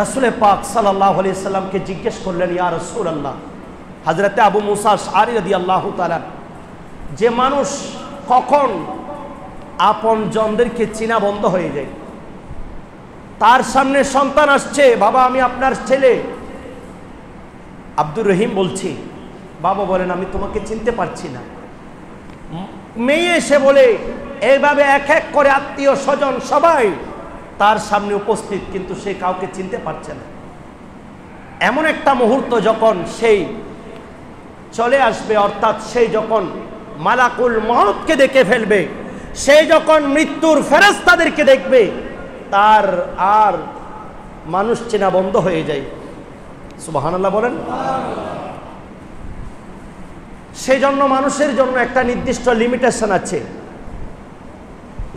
রাসূল পাক সাল্লাল্লাহু আলাইহি সাল্লামকে জিজ্ঞেস করলেন, ইয়া রাসূলুল্লাহ, হযরতে আবু মুসা আশআরী রাদিয়াল্লাহু তাআলা, যে মানুষ কখন আপন জনদেরকে চিনা বন্ধ হয়ে যায়, তার সামনে সন্তান আসছে, বাবা আমি আপনার ছেলে আব্দুর রহিম বলছি, বাবা বলেন আমি তোমাকে চিনতে পারছি না। মেয়ে এসে বলে, এইভাবে এক এক করে আত্মীয় স্বজন সবাই তার সামনে উপস্থিত, কিন্তু সে কাউকে চিনতে পারছে না। এমন একটা মুহূর্ত যখন সেই চলে আসবে, অর্থাৎ সেই যখন মালাকুল মউতকে দেখে ফেলবে, সেই যখন মৃত্যুর ফেরেশতাদেরকে দেখবে, তার আর মানুষ চেনা বন্ধ হয়ে যায়। সুবহানাল্লাহ বলেন। সেই জন্য মানুষের জন্য একটা নির্দিষ্ট লিমিটেশন আছে,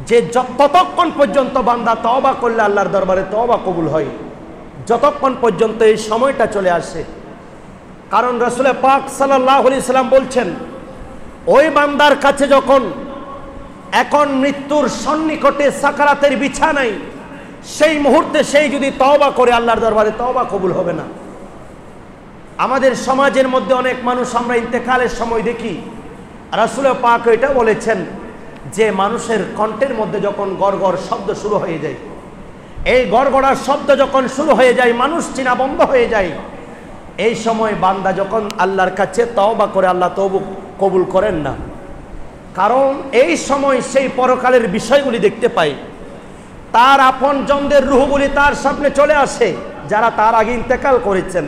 যে ততক্ষণ পর্যন্ত বান্দা তওবা করলে আল্লাহর দরবারে তওবা কবুল হয়, যতক্ষণ পর্যন্ত এই সময়টা চলে আসে। কারণ রাসূল পাক সাল্লাল্লাহু আলাইহি সাল্লাম বলছেন, ওই বান্দার কাছে যখন এখন মৃত্যুর সন্নিকটে সাকারাতের বিছানায়, সেই মুহূর্তে সেই যদি তওবা করে আল্লাহর দরবারে তওবা কবুল হবে না। আমাদের সমাজের মধ্যে অনেক মানুষ আমরা ইন্তেকালের সময় দেখি, রাসূল পাক এটা বলেছেন যে মানুষের কণ্ঠের মধ্যে যখন গড়গড় শব্দ শুরু হয়ে যায়, এই গড়গড়ার শব্দ যখন শুরু হয়ে যায়, মানুষ চিনা বন্ধ হয়ে যায়, এই সময় বান্দা যখন আল্লাহর কাছে তওবা করে আল্লাহ তওবা কবুল করেন না। কারণ এই সময় সেই পরকালের বিষয়গুলি দেখতে পায়, তার আপন জনদের রূহগুলি তার সামনে চলে আসে যারা তার আগে ইন্তেকাল করেছেন।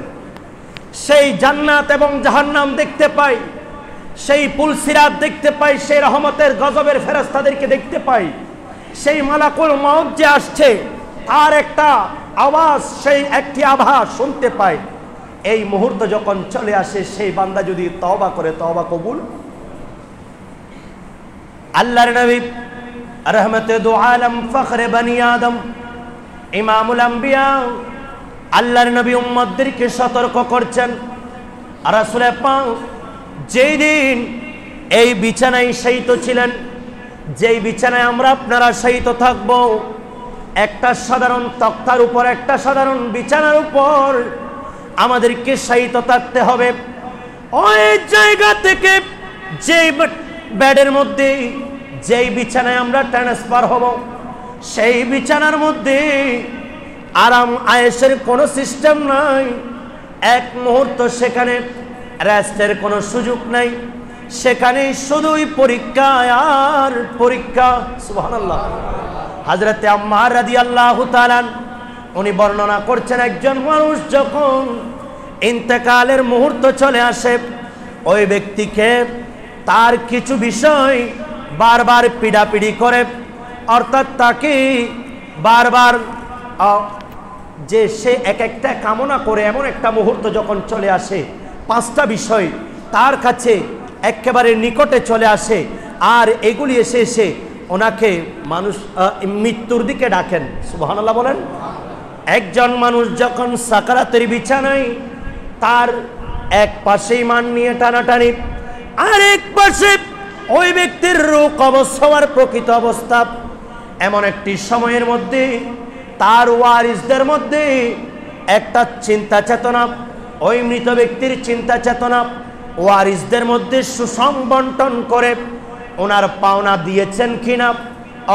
সেই জান্নাত এবং জাহান্নাম দেখতে পাই, সেই পুলসিরাত দেখতে পাই, সেই রহমতের গজবের ফেরেশতাদেরকে দেখতে পাই, সেই মালাকুল মউত যে আসছে তার একটা আওয়াজ, সেই একটি আভাস শুনতে পাই। এই মুহূর্ত যখন চলে আসে, সেই বান্দা যদি তওবা করে তওবা কবুল। আল্লাহর নবী রহমতে দু আলম ফখরে বনি আদম ইমামুল আম্বিয়া আল্লাহর নবী উম্মতদেরকে সতর্ক করছেন, রাসূল পাক যেই দিন এই বিছানায় শায়িত ছিলেন, যেই বিছানায় আমরা আপনারা শায়িত থাকব, একটা সাধারণ তক্তার উপর, একটা সাধারণ বিছানার উপর আমাদেরকে শায়িত থাকতে হবে। ওই জায়গা থেকে যেই বেডের মধ্যে, যেই বিছানায় আমরা ট্রান্সফার হব, সেই বিছানার মধ্যে আরাম আয়েশের কোনো সিস্টেম নাই। এক মুহূর্ত সেখানে রেস্টের কোনো সুযোগ নাই, সেখানে শুধুই পরীক্ষা আর পরীক্ষা। সুবহানাল্লাহ। হযরতে আম্মার রাদিয়াল্লাহু তাআলা উনি বর্ণনা করছেন, একজন মানুষ যখন ইন্তেকালের মুহূর্ত চলে আসে, ওই ব্যক্তিকে তার কিছু বিষয় বারবার পিড়াপিড়ি করে, অর্থাৎ তাকে বারবার যে সে এক একটা কামনা করে, এমন একটা মুহূর্ত যখন চলে আসে, পাঁচটা বিষয় তার কাছে একেবারে নিকটে চলে আসে, আর এগুলি এসে এসে ওনাকে মানুষ মৃত্যুর দিকে ডাকেন। সুবহানাল্লাহ বলেন। একজন মানুষ যখন সাকারাতের বিছানায়, তার এক পাশে ঈমান নিয়ে টানাটানি, আর এক পাশে ওই ব্যক্তির রূহ কবজ হওয়ার প্রকৃত অবস্থা, এমন একটি সময়ের মধ্যে তার ওয়ারিসদের মধ্যে একটা চিন্তা চেতনা, ওই মৃত ব্যক্তির চিন্তা চেতনা ওয়ারিসদের মধ্যে সুষম বন্টন করে ওনার পাওনা দিয়েছেন কিনা,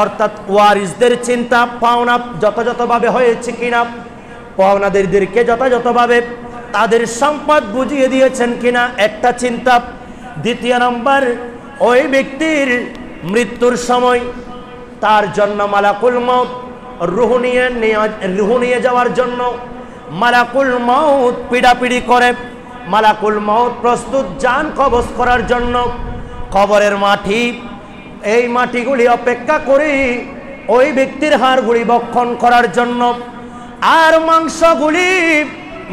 অর্থাৎ ওয়ারিসদের চিন্তা পাওনা যথাযথভাবে হয়েছে কিনা, পাওনাদেরকে যথাযথভাবে তাদের সম্পদ বুঝিয়ে দিয়েছেন কিনা, একটা চিন্তা। দ্বিতীয় নম্বর, ওই ব্যক্তির মৃত্যুর সময় তার জন্য মালাকুল মউত রূহ নিয়ে যাওয়ার জন্য মালাকুল মউত পিড়াপিড়ি করে, মালাকুল মউত প্রস্তুত জান কবজ করার জন্য। কবরের মাটি, এই মাটিগুলি অপেক্ষা করে ওই ব্যক্তির হাড়গুলি ভক্ষণ করার জন্য, আর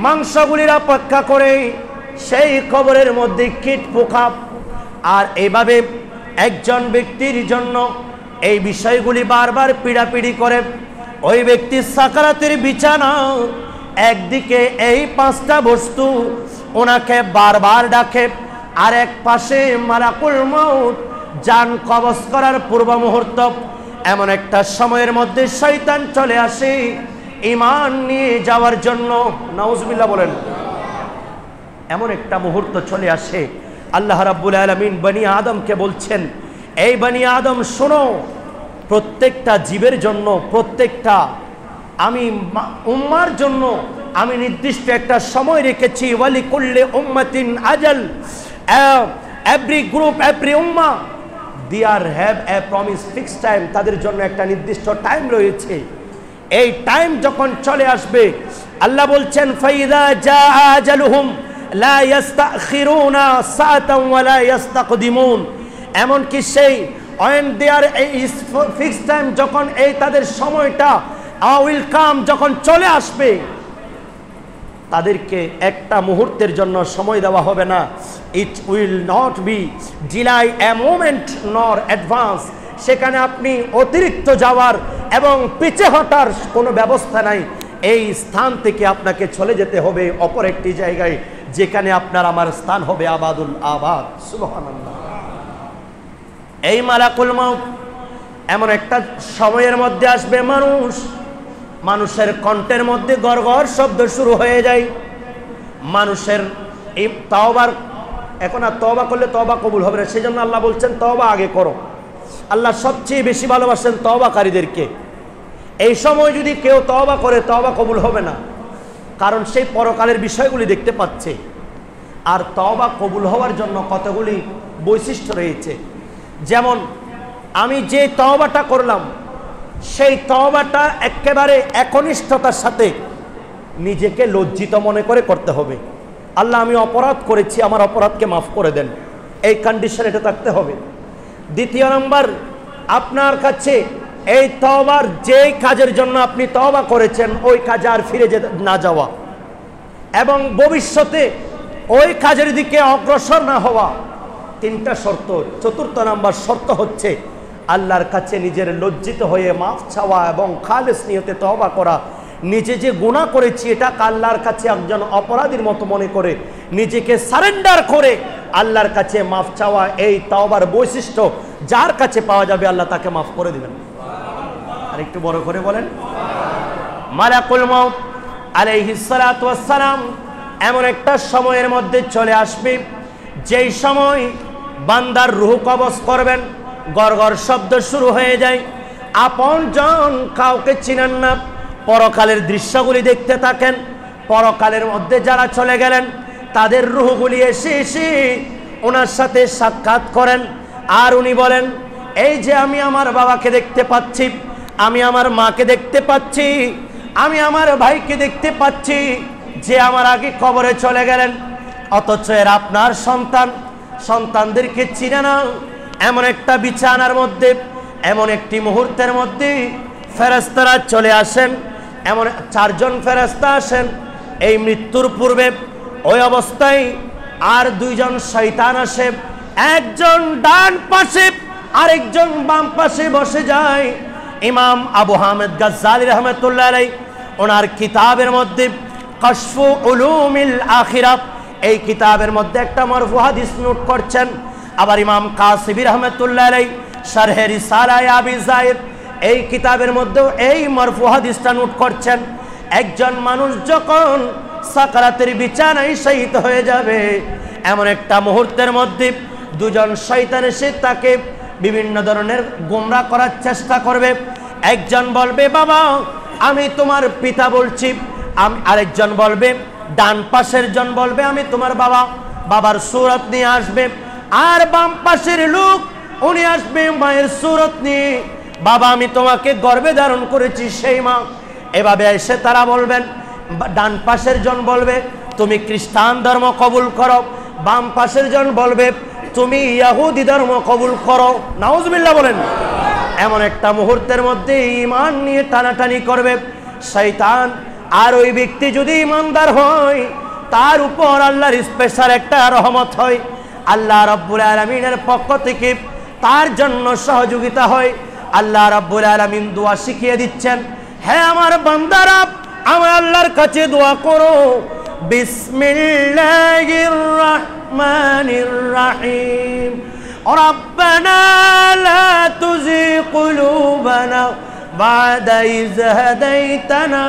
মাংসগুলির অপেক্ষা করে সেই কবরের মধ্যে কীট পোকা। আর এইভাবে একজন ব্যক্তির জন্য এই বিষয়গুলি বারবার পিড়াপিড়ি করে। ওই ব্যক্তির সাকারাতের বিছানা, একদিকে এই পাঁচটা বস্তু ওনাকে বারবার ডাকে, আর এক পাশে মালাকুল মউত জান কবজ করার পূর্ব মুহূর্ত। এমন একটা সময়ের মধ্যে শয়তান চলে আসে, ঈমান নিয়ে যাওয়ার জন্য। নাউজুবিল্লাহ বলেন। এমন একটা মুহূর্ত চলে আসে, আল্লাহ রাব্বুল আলামিন বনি আদমকে বলছেন, এই বনি আদম শোনো, প্রত্যেকটা জীবের জন্য, প্রত্যেকটা আমি উম্মার জন্য আমি নির্দিষ্ট একটা সময় রেখেছি। ওয়ালি কুল্লি উম্মাতিন আজাল, এভরি গ্রুপ, এভরি উম্মা there have a promise fixed time, তাদের জন্য একটা নির্দিষ্ট টাইম রয়েছে। এই টাইম যখন চলে আসবে, আল্লাহ বলছেন ফাইদা জা আজালুহুম লা ইস্তাখিরুনা সাআতান ওয়া লা ইস্তাকদিমুন, এমন কি সেই when their ফিক্সড টাইম, যখন এই তাদের সময়টা উইল কাম, যখন চলে আসবে, তাদেরকে একটা মুহূর্তের জন্য সময় দেওয়া হবে না। It will not be delay a moment nor advance, সেখানে আপনি অতিরিক্ত যাওয়ার এবং পিছে হটার কোনো ব্যবস্থা নাই। এই স্থান থেকে আপনাকে চলে যেতে হবে অপর একটি জায়গায়, যেখানে আপনার আমার স্থান হবে আবাদুল আবাদ। সুবহানাল্লাহ। এই মালাকুল মাউত এমন একটা সময়ের মধ্যে আসবে, মানুষের কণ্ঠের মধ্যে গড়গড় শব্দ শুরু হয়ে যায়। মানুষের এই তওবার, এখন আর তওবা করলে তওবা কবুল হবে না, সেজন্য আল্লাহ বলছেন তওবা আগে করো। আল্লাহ সবচেয়ে বেশি ভালোবাসেন তওবাকারীদেরকে। এই সময় যদি কেউ তওবা করে, তওবা কবুল হবে না, কারণ সেই পরকালের বিষয়গুলি দেখতে পাচ্ছে। আর তওবা কবুল হওয়ার জন্য কতগুলি বৈশিষ্ট্য রয়েছে। যেমন আমি যে তওবাটা করলাম, সেই তওবাটা একেবারে একনিষ্ঠতার সাথে নিজেকে লজ্জিত মনে করে করতে হবে। আল্লাহ আমি অপরাধ করেছি, আমার অপরাধকে মাফ করে দেন, এই কন্ডিশন এটা থাকতে হবে। দ্বিতীয় নম্বর, আপনার কাছে এই তওবার যেই কাজের জন্য আপনি তওবা করেছেন ওই কাজে আর ফিরে না যাওয়া, এবং ভবিষ্যতে ওই কাজের দিকে অগ্রসর না হওয়া, তিনটা শর্ত। চতুর্থ নাম্বার শর্ত হচ্ছে আল্লাহর কাছে নিজের লজ্জিত হয়ে মাফ চাওয়া এবং খালেস নিয়তে তওবা করা। নিজে যে গুনাহ করেছি এটা আল্লাহর কাছে একজন অপরাধীর মতো মনে করে নিজেকে সারেন্ডার করে আল্লাহর কাছে মাফ চাওয়া, এই তওবার বৈশিষ্ট্য যার কাছে পাওয়া যাবে আল্লাহ তাকে মাফ করে দিবেন। আর একটু বড় করে বলেন। মালাকুল মাউত আলাইহিস সালাতু ওয়াস সালাম এমন একটা সময়ের মধ্যে চলে আসবে, যেই সময় বান্দার রূহ কবজ করবেন, গড়গড় শব্দ শুরু হয়ে যায়, আপনজন কাউকে চিনেন না, পরকালের দৃশ্যগুলি দেখতে থাকেন। পরকালের মধ্যে যারা চলে গেলেন তাদের রূহগুলি এসে এসে ওনার সাথে সাক্ষাৎ করেন, আর উনি বলেন, এই যে আমি আমার বাবাকে দেখতে পাচ্ছি, আমি আমার মাকে দেখতে পাচ্ছি, আমি আমার ভাইকে দেখতে পাচ্ছি, যে আমার আগে কবরে চলে গেলেন, অথচ এর আপনার সন্তান, সন্তানদেরকে চিনে না। এমন একটা বিছানার মধ্যে, এমন একটি মুহূর্তের মধ্যে ফেরেশতারা চলে আসেন। এমন চারজন ফেরেশতা আসেন এই মৃত্যুর পূর্বে। ওই অবস্থায় আর দুইজন শয়তান আসে, একজন ডান পাশে আরেকজন বাম পাশে বসে যায়। ইমাম আবু হামিদ গাজ্জালী রাহমাতুল্লাহ আলাইহি ওনার কিতাবের মধ্যে কাশফু উলুমিল আখিরাত, এই কিতাবের মধ্যে একটা মারফু হাদিস নোট করছেন। আবার ইমাম কাসিবী রাহমাতুল্লাহ আলাইহি শারহে রিসালায়ে আবি যায়েদ, এই কিতাবের মধ্যেও এই মারফু হাদিসটা নোট করছেন। একজন মানুষ যখন সাকারাতের বিছানায় শহীদ হয়ে যাবে, এমন একটা মুহূর্তের মধ্যে দুজন শয়তান এসে তাকে বিভিন্ন ধরনের গোমরাহ করার চেষ্টা করবে। একজন বলবে, বাবা আমি তোমার পিতা বলছি, আরেকজন বলবে, ডান পাশের জন বলবে, আমি তোমার বাবা, বাবার সূরত নিয়ে আসবে। আর বাম পাশের লোক উনি আসবে মায়ের সূরত নিয়ে, বাবা আমি তোমাকে গর্ভে ধারণ করেছি সেই মা। এভাবে এসে তারা বলবেন, ডান পাশের জন বলবে তুমি খ্রিস্টান ধর্ম কবুল করো, বাম পাশের জন বলবে তুমি ইহুদি ধর্ম কবুল করো। নাউজুবিল্লাহ বলেন। এমন একটা মুহূর্তের মধ্যে ঈমান নিয়ে টানাটানি করবে শয়তান। আর ওই ব্যক্তি যদি ঈমানদার হয়, তার উপর আল্লাহর স্পেশাল একটা রহমত হয়, আল্লাহ রাব্বুল আলামিনের পক্ষ থেকে তার জন্য সহযোগিতা হয়। আল্লাহ রাব্বুল আলামিন দোয়া শিখিয়ে দিচ্ছেন, হে আমার বান্দারা আমার আল্লাহর কাছে দোয়া করো, বিসমিল্লাহির রহমানির রহিম, রব্বানা লা তুযিগ কুলুবানা বা'দা ইয হাদাইতানা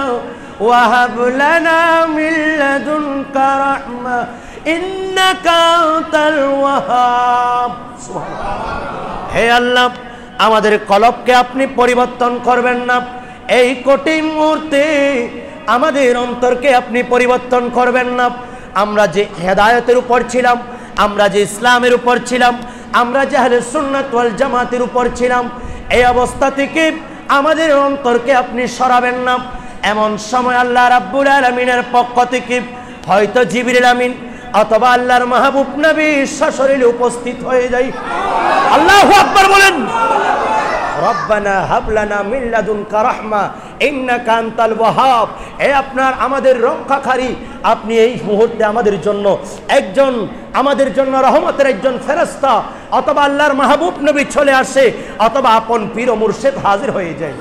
ওয়া হাব লানা মিন লাদুনকা রাহমা ইন্নাকা আনতাল ওয়াহাব। সুবহানাল্লাহ। হে আল্লাহ, আমাদের কলবকে আপনি পরিবর্তন করবেন না। এই কঠিন মুহূর্তে আমাদের অন্তরকে আপনি পরিবর্তন করবেন না। আমরা যে হেদায়েতের উপর ছিলাম, আমরা যে ইসলামের উপর ছিলাম, আমরা যে আহলে সুন্নাত ওয়াল জামাতের উপর ছিলাম, এই অবস্থা থেকে আমাদের অন্তরকে আপনি সরাবেন না। এমন সময় আল্লাহ রাব্বুল আলামিনের পক্ষ থেকে হয়তো জিবরিল আমিন অথবা আল্লাহর মাহবুব নবী সশরীরে উপস্থিত হয়ে যায়। আল্লাহু আকবার বলেন। রব্বানা হাব লানা মিন লাদুনকা রাহমা ইন্নাকা আনতাল ওয়াহাব। হে আপনার আমাদের রক্ষাকারী, আপনি এই মুহূর্তে আমাদের জন্য রহমতের একজন ফেরেশতা অথবা আল্লাহর মাহবুব নবী চলে আসে অথবা আপন পীর ও মুর্শিদ হাজির হয়ে যায়।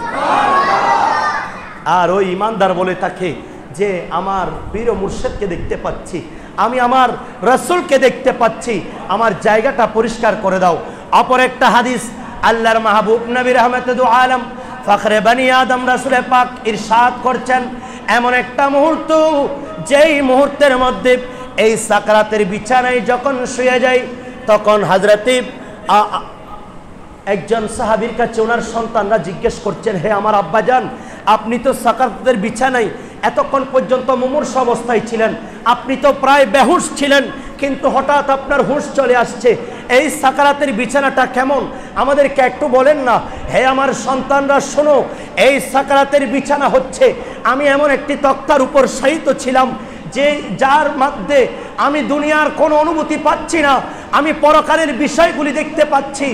আর ওই ইমানদার বলে থাকে যে আমার পীর ও মুর্শিদকে দেখতে পাচ্ছি, আমি আমার রাসূলকে দেখতে পাচ্ছি, আমার জায়গাটা পরিষ্কার করে দাও। অপর একটা হাদিস আল্লাহর মাহবুব নবী রাহমাতুল আলাম ফখরে বনি আদম রাসূল পাক ইরশাদ করছেন, এমন একটা মুহূর্ত যেই মুহূর্তের মধ্যে এই সাকরাতের বিছানায় যখন শুয়ে যায়, তখন হযরতে একজন সাহাবীর কাছে ওনার সন্তানরা জিজ্ঞেস করছেন, হে আমার আব্বাজান, আপনি তো সাকরাতের বিছানায় এতক্ষণ পর্যন্ত মুমূর্ষ অবস্থায় ছিলেন, আপনি তো প্রায় বেহুশ ছিলেন, কিন্তু হঠাৎ আপনার হুঁশ চলে আসছে, এই সাকরাতের বিছানাটা কেমন আমাদেরকে একটু বলেন না। হে আমার সন্তানরা শোনো, এই সাকরাতের বিছানা হচ্ছে আমি এমন একটি তক্তার উপর শায়িত ছিলাম যার মধ্যে আমি দুনিয়ার কোনো অনুভূতি পাচ্ছি না, আমি পরকালের বিষয়গুলি দেখতে পাচ্ছি,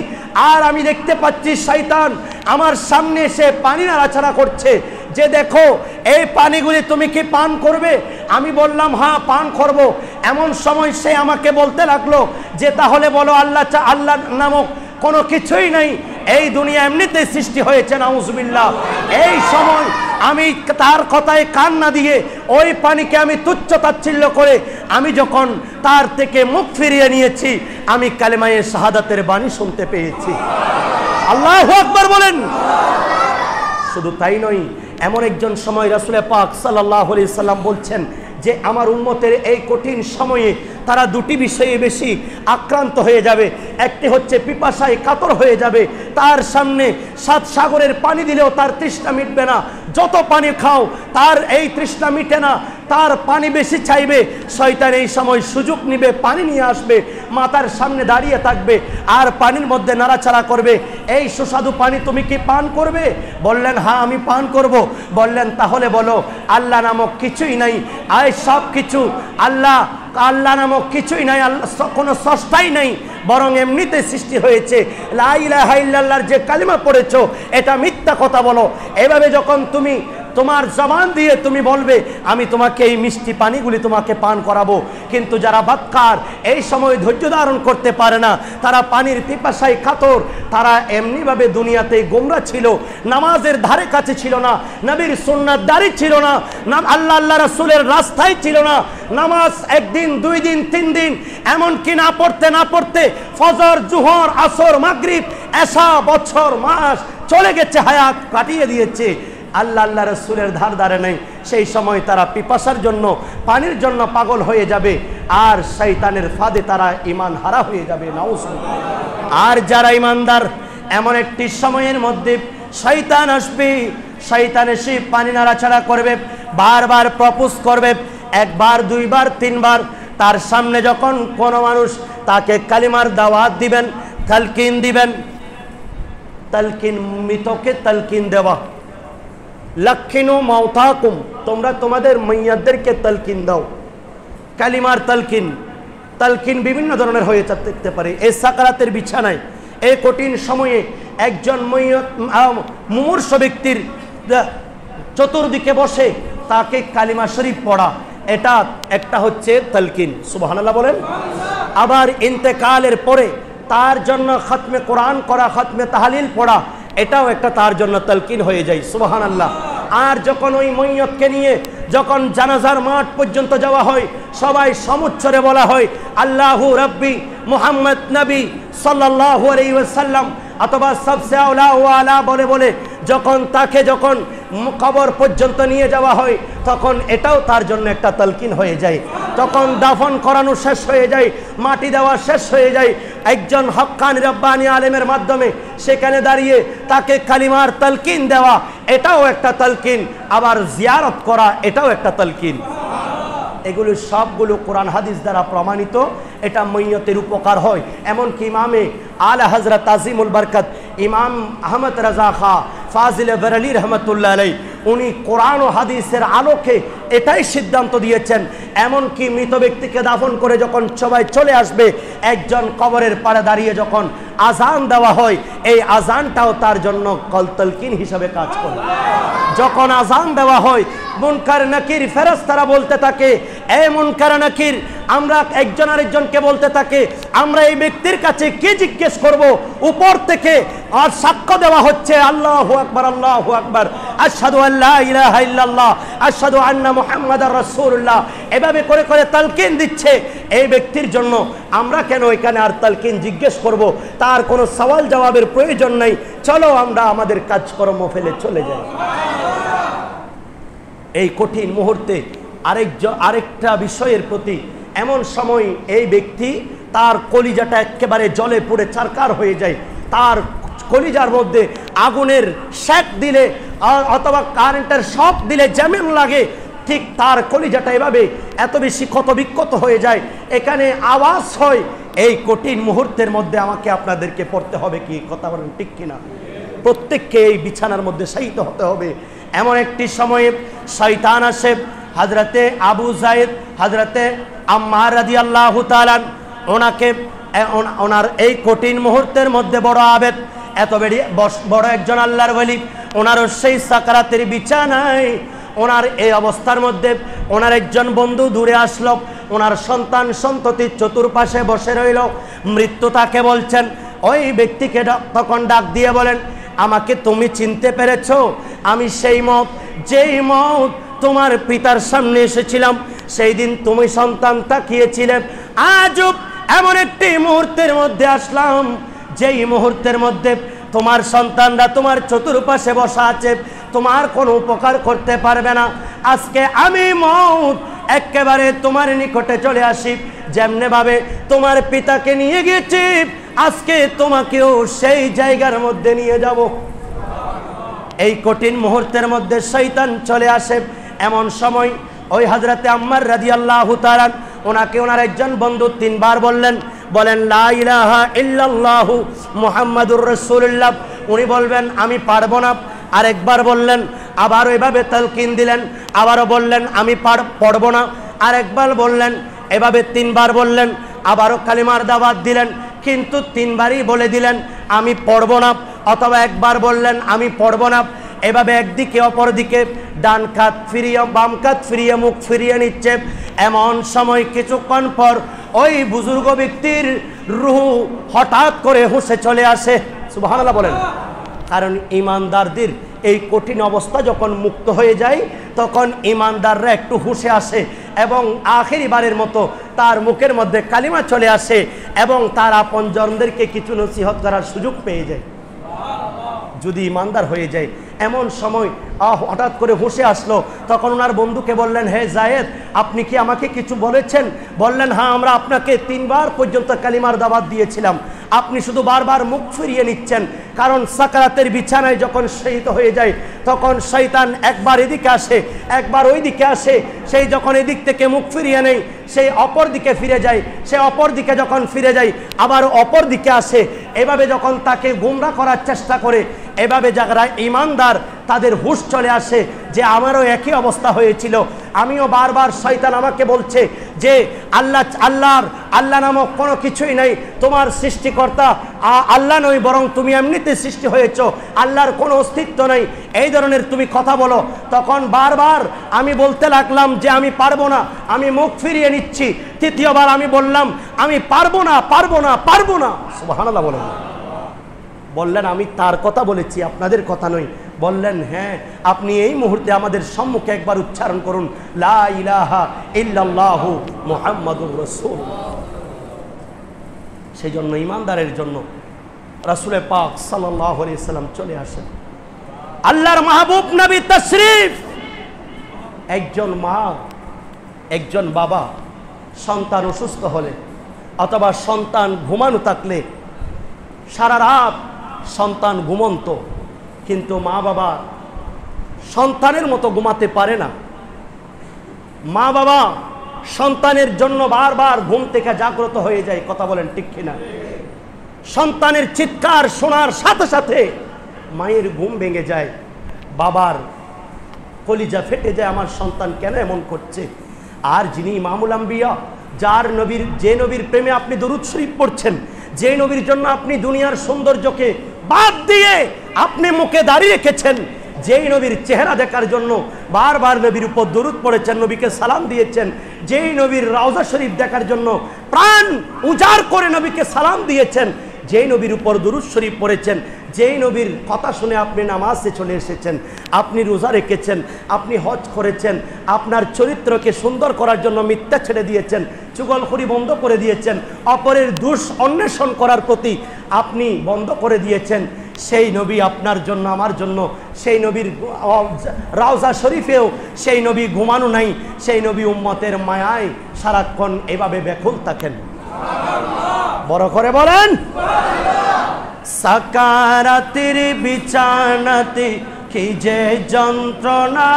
আর আমি দেখতে পাচ্ছি শয়তান আমার সামনে এসে পানি নাড়াচাড়া করছে যে দেখো এই পানিগুলি তুমি কি পান করবে? আমি বললাম হ্যাঁ পান করব। এমন সময় সে আমাকে বলতে লাগলো যে তাহলে বলো আল্লাহ নামক কোনো কিছুই নাই, এই দুনিয়া এমনিতে সৃষ্টি হয়েছে, নাউজুবিল্লাহ। এই সময় আমি তার কথায় কান না দিয়ে ওই পানিকে আমি তুচ্ছ তাচ্ছিল্য করে আমি যখন তার থেকে মুখ ফিরিয়ে নিয়েছি, আমি কালেমায়ে শাহাদাতের বাণী শুনতে পেয়েছি। আল্লাহু আকবার বলেন। শুধু তাই নয়, এমন একজন সময় রাসূল পাক সাল্লাল্লাহু আলাইহি সাল্লাম বলছেন যে আমার উম্মতের এই কঠিন সময়ে তারা দুটি বিষয়ে বেশি আক্রান্ত হয়ে যাবে। একটি হচ্ছে পিপাসায় কাতর হয়ে যাবে, তার সামনে 7 সাগরের পানি দিলেও তার তৃষ্ণা মিটবে না, যত পানি খাও তার এই তৃষ্ণা মিটে না, তার পানি বেশি চাইবে। শয়তান এই সময় সুযোগ নিবে, পানি নিয়ে আসবে, মাথার সামনে দাঁড়িয়ে থাকবে আর পানির মধ্যে নাড়াচাড়া করবে, এই সুস্বাদু পানি তুমি কি পান করবে? বললেন হ্যাঁ আমি পান করব। বললেন তাহলে বলো আল্লাহ নামক কিছুই নাই, আয় সব কিছু আল্লাহ নামক কিছুই নাই, আল্লাহ কোনো স্রষ্টাই নাই, বরং এমনিতে সৃষ্টি হয়েছে। লা ইলাহা ইল্লাল্লাহর যে কালিমা পড়েছো এটা মিথ্যা কথা বলো। এভাবে যখন তুমি তোমার জবান দিয়ে তুমি বলবে আমি তোমাকে এই মিষ্টি পানিগুলি তোমাকে পান করাবো, কিন্তু যারা বাক্কার এই সময় ধৈর্য ধারণ করতে পারে না, তারা পানির পিপাসায় কাতর, তারা এমনিভাবে দুনিয়াতে গোমরা ছিল, নামাজের ধারে কাছে ছিল না, নবীর সুন্নাত দাঁড়ি ছিল না, আল্লাহ রাসূলের রাস্তায় ছিল না, নামাজ একদিন 2 দিন 3 দিন এমনকি না পড়তে ফজর জোহর আসর মাগরিব এশা বছর মাস চলে গেছে, হায়াত কাটিয়ে দিয়েছে, আল্লাহ রাসূলের ধারে নেই। সেই সময় তারা পিপাসার জন্য পানির জন্য পাগল হয়ে যাবে আর শয়তানের ফাঁদে তারা ঈমান হারা হয়ে যাবে, নাউজুবিল্লাহ। আর যারা ঈমানদার, এমন একটি সময়ের মধ্যে শয়তান আসবে, শয়তান এসে পানি নাড়াচাড়া করবে, বারবার প্রপোজ করবে, 1 বার 2 বার 3 বার। তার সামনে যখন কোনো মানুষ তাকে কালিমার দাওয়াত দিবেন, তালকিন দিবেন, তালকিন মৃতকে তালকিন দেওয়া, লাক্ষিনু মাউতাকুম, তোমরা তোমাদের মাইয়াতদেরকে তালকিন দাও। কালিমার তালকিন বিভিন্ন ধরনের হয়ে থাকতে পারে। এই সাকরাতের বিছানায় এই কঠিন সময়ে একজন মুমূর্ষ ব্যক্তির চতুর্দিকে বসে তাকে কালিমা শরীফ পড়া, এটা একটা হচ্ছে তালকিন, সুবহানাল্লাহ বলেন। আবার ইন্তেকালের পরে তার জন্য খতমে কোরআন করা, খতমে তাহলিল পড়া, এটাও একটা তার জন্য তালকিন হয়ে যায়, সুবহানাল্লাহ। আর যখন ওই ময়্যতকে নিয়ে যখন জানাজার মাঠ পর্যন্ত যাওয়া হয়, সবাই সমুচ্চরে বলা হয় আল্লাহু রাব্বি মুহাম্মদ নবী সাল্লাল্লাহু আলাইহি ওয়াসাল্লাম, অথবা সবসে আওলা ওয়া আলা বলে যখন তাকে কবর পর্যন্ত নিয়ে যাওয়া হয় তখন এটাও তার জন্য একটা তালকিন হয়ে যায়। তখন দাফন করানো শেষ হয়ে যায়, মাটি দেওয়া শেষ হয়ে যায়, একজন হক্কানি রব্বানি আলেমের মাধ্যমে সেখানে দাঁড়িয়ে তাকে কালিমার তালকিন দেওয়া এটাও একটা তালকিন, আবার জিয়ারত করা এটাও একটা তালকিন। এগুলো সবগুলো কোরআন হাদিস দ্বারা প্রমাণিত, এটা মইয়তের উপকার হয়। এমনকি ইমামে আলা হযরত তাজিমুল বরকত ইমাম আহমদ রাজা খা ফাজিল বেরেলী রহমতুল্লাহ আলাই উনি কোরআন ও হাদিসের আলোকে এটাই সিদ্ধান্ত দিয়েছেন, এমনকি মৃত ব্যক্তিকে দাফন করে যখন সবাই চলে আসবে, একজন কবরের পাড়ে দাঁড়িয়ে যখন আজান দেওয়া হয় এই আজানটাও তার জন্য তালকিন হিসাবে কাজ করে। যখন আজান দেওয়া হয় মুনকার নাকির ফেরেশতারা বলতে থাকে, এ মুনকার নাকির, আমরা একজন আরেকজনকে বলতে থাকে, আমরা এই ব্যক্তির কাছে কি জিজ্ঞেস করব? উপর থেকে আর সাক্ষ্য দেওয়া হচ্ছে আল্লাহু আকবার, আল্লাহু আকবার, আশহাদু আল্লা ইলাহা ইল্লাল্লাহ, আশহাদু আন্না মুহাম্মাদার রাসূলুল্লাহ, এভাবে করে করে তালকিন দিচ্ছে এই ব্যক্তির জন্য। আমরা কেন এখানে আর তালকিন জিজ্ঞেস করব? তার কোনো সওয়াল জবাবের প্রয়োজন নাই, চলো আমরা আমাদের কাজকর্ম ফেলে চলে যাই। এই কঠিন মুহূর্তে আরেকটা বিষয়ের প্রতি, এমন সময় এই ব্যক্তি তার কলিজাটা একেবারে জলে পুড়ে ছারখার হয়ে যায়, তার কলিজার মধ্যে আগুনের শেক দিলে অথবা কারেন্টের শক দিলে যেমন লাগে ঠিক তার কলিজাটা এভাবে এত বেশি ক্ষত বিক্ষত হয়ে যায়, এখানে আওয়াজ হয়। এই কঠিন মুহূর্তের মধ্যে আমাকে আপনাদেরকে পড়তে হবে কি? কথা বলেন ঠিক কিনা? প্রত্যেককে এই বিছানার মধ্যে শায়িত হতে হবে। এমন একটি সময়ে শয়তান আসে, হযরতে আবু যায়েদ হযরতে আম্মার রাদিয়াল্লাহু তাআলা ওনার এই কঠিন মুহূর্তের মধ্যে বড় আবেদ, এত বড় একজন আল্লাহর ওলি, ওনারও সেই সাকারাতের বিছানায়, ওনার এই অবস্থার মধ্যে ওনার একজন বন্ধু দূরে আসলো, ওনার সন্তান সন্ততির চতুর্পাশে বসে রইল। মৃত্যু তাকে বলছেন, ওই ব্যক্তিকে তখন ডাক দিয়ে বলেন, আমাকে তুমি চিনতে পেরেছ? আমি সেই মত, যেই মত তোমার পিতার সামনে এসেছিলাম, সেই দিন তুমি সন্তান তাকিয়েছিলে। আজও এমন একটি মুহূর্তের মধ্যে আসলাম, যেই মুহূর্তের মধ্যে তোমার সন্তানরা তোমার চতুর্পাশে বসা আছে, তোমার কোনো উপকার করতে পারবে না। আজকে আমি মউত একেবারে তোমার নিকটে চলে আসি, যেমনে ভাবে তোমার পিতাকে নিয়ে গেছি, আজকে তোমাকেও সেই জায়গার মধ্যে নিয়ে যাব। এই কঠিন মুহূর্তের মধ্যে শয়তান চলে আসে। এমন সময় ওই হযরতে আম্মার রাদিয়াল্লাহু তাআলা ওনাকে ওনার একজন বন্ধু তিনবার বলেন লা ইলাহা ইল্লাল্লাহু মুহাম্মাদুর রাসূলুল্লাহ। উনি বলবেন আমি পারবো না। আরেকবার বললেন, আবার ওইভাবে তালকিন দিলেন, আবারও বললেন আমি পড়বো না। আরেকবার বললেন, এভাবে তিনবার বললেন, আবারও কালিমার দাওয়াত দিলেন, কিন্তু তিনবারই বলে দিলেন আমি পড়বো না, অথবা একবার বললেন আমি পড়বো না। এভাবে একদিকে অপর দিকে ডান কাত ফিরিয়ে বাম কাত ফিরিয়ে মুখ ফিরিয়ে নিচ্ছে। এমন সময় কিছুক্ষণ পর ওই বুজুর্গ ব্যক্তির রূহ হঠাৎ করে হুঁশে চলে আসে। সুবহানাল্লাহ বলেন। কারণ ইমানদারদের এই কঠিন অবস্থা যখন মুক্ত হয়ে যায় তখন ইমানদাররা একটু হুঁশে আসে এবং আখেরিবারের মতো তার মুখের মধ্যে কালিমা চলে আসে এবং তার আপনজনদেরকে কিছু নসিহত করার সুযোগ পেয়ে যায় যদি ইমানদার হয়ে যায়। এমন সময় হঠাৎ করে হুঁশে আসলো, তখন ওনার বন্ধুকে বললেন, হে যায়েদ, আপনি কি আমাকে কিছু বলেছেন? বললেন, হ্যাঁ, আমরা আপনাকে তিনবার পর্যন্ত কালিমার দাওয়াত দিয়েছিলাম, আপনি শুধু বারবার মুখ ফিরিয়ে নিচ্ছেন। কারণ সাকারাতের বিছানায় যখন শহীদ হয়ে যায় তখন শয়তান একবার এদিকে আসে একবার ওই দিকে আসে, সেই যখন এদিক থেকে মুখ ফিরিয়ে নেই সেই অপর দিকে ফিরে যায়, সে অপর দিকে যখন ফিরে যায় আবার অপর দিকে আসে। এভাবে যখন তাকে গুমরা করার চেষ্টা করে, এভাবে যারা ইমানদার তাদের হুঁশ চলে আসে যে আমারও একই অবস্থা হয়েছিল, আমিও বারবার শয়তান আমাকে বলছে যে আল্লাহ নামক কোনো কিছুই নাই, তোমার সৃষ্টিকর্তা আল্লাহ নয়, বরং তুমি এমনিতে সৃষ্টি হয়েছ, আল্লাহর কোনো অস্তিত্ব নেই, এই ধরনের তুমি কথা বলো। তখন বারবার আমি বলতে লাগলাম যে আমি পারবো না, আমি মুখ ফিরিয়ে নিচ্ছি। তৃতীয়বার আমি বললাম আমি পারবো না পারবো না পারবো না। সুবহানাল্লাহ বললেন আমি তার কথা বলেছি, আপনাদের কথা নয়। বললেন, হ্যাঁ, আপনি এই মুহূর্তে আমাদের সম্মুখে একবার উচ্চারণ করুন, লা ইলাহা ইল্লাল্লাহু মুহাম্মাদুর রাসূলুল্লাহ। সেই জন্য ইমানদারের জন্য রাসূলে পাক সাল্লাল্লাহু আলাইহি সাল্লাম চলে আসেন। আল্লাহর মাহবুব নবী তাশরীফ। একজন মা, একজন বাবা সন্তান অসুস্থ হলে অথবা সন্তান ঘুমানো থাকলে সারা রাত সন্তান ঘুমন্ত, কিন্তু মা বাবা সন্তানের মতো ঘুমাতে পারে না। মা বাবা সন্তানের জন্য বারবার ঘুম থেকে জাগ্রত হয়ে যায়। কথা বলেন ঠিক কিনা? সন্তানের চিৎকার শোনার সাথে সাথে মায়ের ঘুম ভেঙে যায়, বাবার কলিজা ফেটে যায়, আমার সন্তান কেন এমন করছে। আর যিনি ইমামুল আম্বিয়া, যার নবীর, যে নবীর প্রেমে আপনি দরুদ শরীফ পড়ছেন, যে নবীর জন্য আপনি দুনিয়ার সৌন্দর্যকে বাদ দিয়ে আপনি মুখে দাঁড়িয়ে রেখেছেন, যেই নবীর চেহারা দেখার জন্য বারবার নবীর উপর দরুদ পড়েছেন, নবীকে সালাম দিয়েছেন, যেই নবীর রওজা শরীফ দেখার জন্য প্রাণ উজাড় করে নবীকে সালাম দিয়েছেন, যেই নবীর উপর দরুদ শরীফ পড়েছেন, যেই নবীর কথা শুনে আপনি নামাজে চলে এসেছেন, আপনি রোজা রেখেছেন, আপনি হজ করেছেন, আপনার চরিত্রকে সুন্দর করার জন্য মিথ্যা ছেড়ে দিয়েছেন, চুগলখড়ি বন্ধ করে দিয়েছেন, অপরের দোষ অন্বেষণ করার প্রতি আপনি বন্ধ করে দিয়েছেন, সেই নবী আপনার জন্য, আমার জন্য, সেই নবীর রওজা শরীফেও সেই নবী ঘুমানো নাই, সেই নবী উম্মতের মায়ায় সারাক্ষণ এভাবে ব্যাকুল থাকেন। বড় করে বলেন, সাকারাতের বিছানাতে কি যে যন্ত্রণা,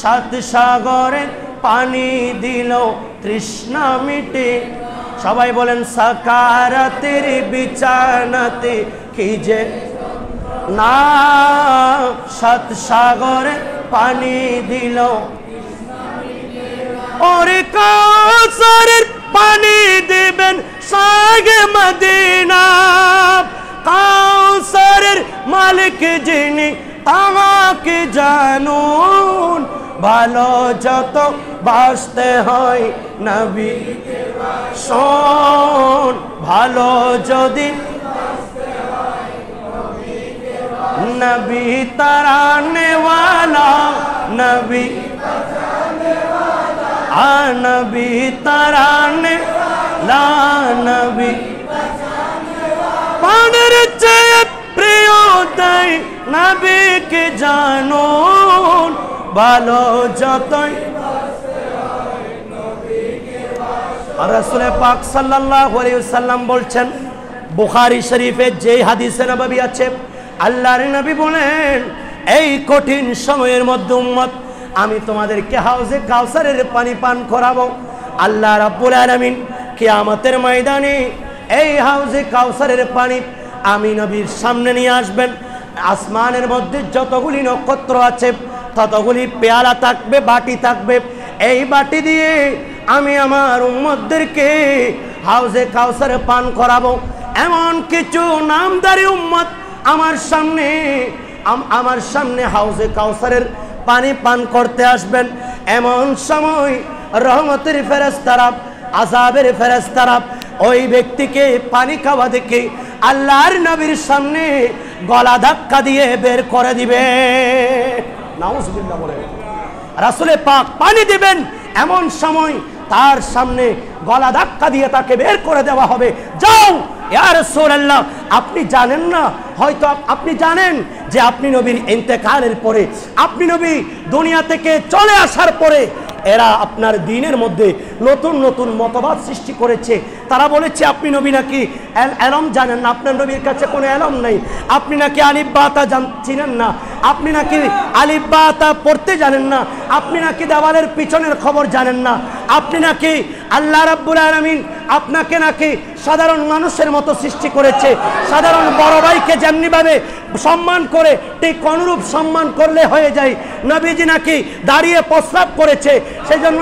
সাত সাগরে পানি দিল তৃষ্ণা মিটে। সবাই বলেন, সাকারাতের বিছানাতে কি যে না, সাত সাগরে পানি দিল, ওরে কাউসারের পানি দিবেন সাগে মদিনা, কাউসারের মালিক যিনি তাকে জানুন, ভালো যত বাসতে হয় নবী শোন, ভালো যদি নবী তারানে ওয়ালা, নবী নবী তারানে লা, নবী পানের চেয়ে প্রিয় দেয় নবীকে জানুন, ভালো যতই। রাসূল পাক সাল্লাল্লাহু আলাইহি ওয়াসাল্লাম বলছেন, বুখারী শরীফে যে হাদিসে নববী আছে, আল্লাহর নবী বলেন, এই কঠিন সময়ের মধ্যে উম্মত আমি তোমাদেরকে হাউজে কাউসারের পানি পান করাবো। আল্লাহ রাব্বুল আলামিন কিয়ামতের ময়দানে এই হাউজে কাউসারের পানি আমি নবীর সামনে নিয়ে আসবেন। আসমানের মধ্যে যতগুলি নক্ষত্র আছে ততগুলি পেয়ালা থাকবে, বাটি থাকবে, এই বাটি দিয়ে আমি আমার উম্মতদেরকে হাউজে কাউসারে পান করাবো। এমন কিছু নামদারি উম্মত আমার সামনে হাউজে কাউসারের পানি পান করতে আসবেন। এমন সময় রহমতের ফেরেশতারা, আযাবের ফেরেশতারা ওই ব্যক্তিকে পানি খাওয়া দেখে আল্লাহর নবীর সামনে গলা ধাক্কা দিয়ে বের করে দিবে। নাউজুবিল্লাহ বলে রাসূল পাক পানি দিবেন, এমন সময় তার সামনে গলা ধাক্কা দিয়ে তাকে বের করে দেওয়া হবে। যাও ইয়া রাসূলুল্লাহ, আপনি জানেন না, হয়তো আপনি জানেন যে আপনি নবীর ইন্তেকালের পরে, আপনি নবী দুনিয়া থেকে চলে আসার পরে এরা আপনার দ্বীনের মধ্যে নতুন নতুন মতবাদ সৃষ্টি করেছে। তারা বলেছে আপনি নবী নাকি এলম জানেন না, আপনার নবীর কাছে কোনো এলম নেই, আপনি নাকি আলিফ বা তা চিনেন না, আপনি নাকি আলিফ বা তা পড়তে জানেন না, আপনি নাকি দেওয়ালের পিছনের খবর জানেন না, আপনি নাকি আল্লাহ রাব্বুল আলামিন আপনাকে নাকি সাধারণ মানুষের মতো সৃষ্টি করেছে, সাধারণ বড় ভাইকে যেমনিভাবে সম্মান করে ঠিক অনুরূপ সম্মান করলে হয়ে যায়। নবীজি নাকি দাঁড়িয়ে প্রস্রাব করেছে, সেই জন্য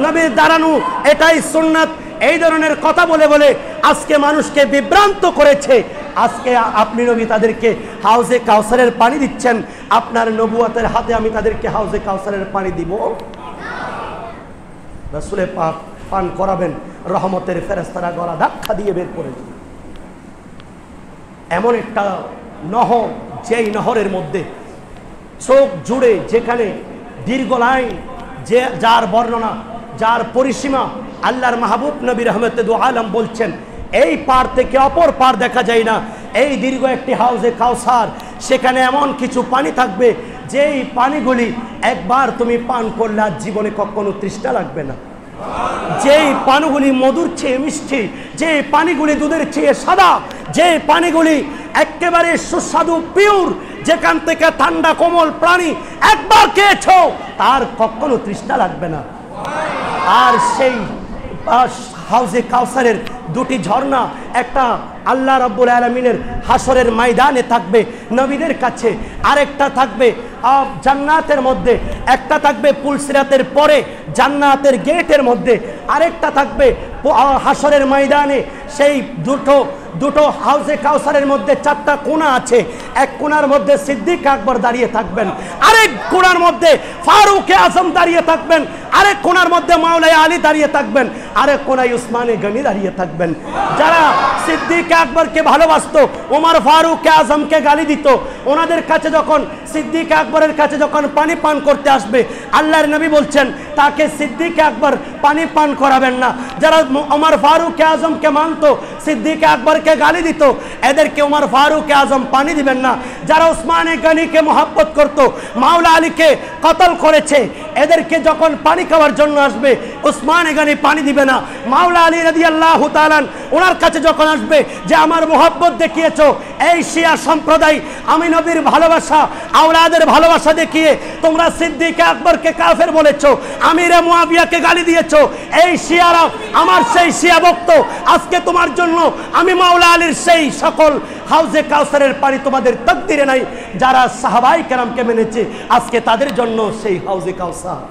নবীর দাঁড়ানো এটাই সুন্নাত। এই ধরনের কথা বলে বলে আজকে মানুষকে বিভ্রান্ত করেছে। আজকে আপনি নবী তাদেরকে হাউজে কাউসারের পানি দিচ্ছেন, আপনার নবুয়তের হাতে আমি তাদেরকে হাউজে কাউসারের পানি দিব? রাসূল পাক পান করাবেন, রহমতের ফেরেশতারা গলা ধাক্কা দিয়ে বের করে দিবে। এমন একটা নহর, যেই নহরের মধ্যে চোখ জুড়ে যেখানে দীর্ঘ লাইন, যার বর্ণনা, যার পরিসীমা আল্লাহর মাহবুব নবী রহমতে দু আলম বলছেন এই পার থেকে অপর পার দেখা যায় না। এই দীর্ঘ একটি হাউজে কাউসার, সেখানে এমন কিছু পানি থাকবে যেই পানিগুলি একবার তুমি পান করলে আর জীবনে কখনো তৃষ্ণা লাগবে না। যেই পানিগুলি মধুর চেয়ে মিষ্টি, যে পানিগুলি দুধের চেয়ে সাদা, যে পানিগুলি একেবারে সুস্বাদু পিওর, যেখান থেকে ঠান্ডা কোমল প্রাণী একবার খেয়েছো তার কখনো তৃষ্ণা লাগবে না। আর সেই হাউজে কাউসারের দুটি ঝর্ণা, একটা আল্লাহ রাব্বুল আলামিনের হাসরের ময়দানে থাকবে নবীদের কাছে, আরেকটা থাকবে জান্নাতের মধ্যে, একটা থাকবে পুলসিরাতের পরে জান্নাতের গেটের মধ্যে, আরেকটা থাকবে হাসরের ময়দানে। সেই দুটো হাউজে কাউসারের মধ্যে 4টা কোণা আছে। এক কোণার মধ্যে সিদ্দিক আকবর দাঁড়িয়ে থাকবেন, আরেক কোণার মধ্যে ফারুক আজম দাঁড়িয়ে থাকবেন, আরেক কোণার মধ্যে মাওলানা আলী দাঁড়িয়ে থাকবেন, আরেক কোণায় উসমানে গনি দাঁড়িয়ে থাকবেন। যারা সিদ্দিক আকবরকে ভালোবাসতো, ওমর ফারুক আজমকে গালি দিত, ওনাদের কাছে যখন সিদ্দিক আকবরের কাছে যখন পানি পান করতে আসবে, আল্লাহর নবী বলছেন তাকে সিদ্দিক আকবর পানি পান করাবেন না। যারা ওমর ফারুক আজমকে মানতো, সিদ্দিক আকবরকে গালি দিত, এদেরকে ওমর ফারুক আজম পানি দিবেন না। যারা উসমানে গনিকে মহব্বত করত, মাওলা আলীকে কতল করেছে, এদেরকে যখন পানি খাওয়ার জন্য আসবে উসমানে গনি পানি দিবে না। মাওলা আলী রাদিয়াল্লাহু তাআলা ওনার কাছে যখন আসবে যে আমার মহব্বত দেখিয়েছো, এই শিয়া সম্প্রদায় আমি নবীর ভালোবাসা আওলাদের ভালোবাসা দেখিয়ে তোমরা সিদ্দিক আকবরকে কাফের বলেছো, আমিরে মুয়াবিয়াকে গালি দিয়েছো, এই শিয়ারা আমার সেই শিয়া ভক্ত, আজকে তোমার জন্য আমি মাওলা আলীর সেই সকল হাউজে কাউসারের পানি তোমাদের তাকদিরে নাই। যারা সাহাবায়ে কেরামকে মেনেছে আজকে তাদের জন্য সেই হাউজে কাউসার।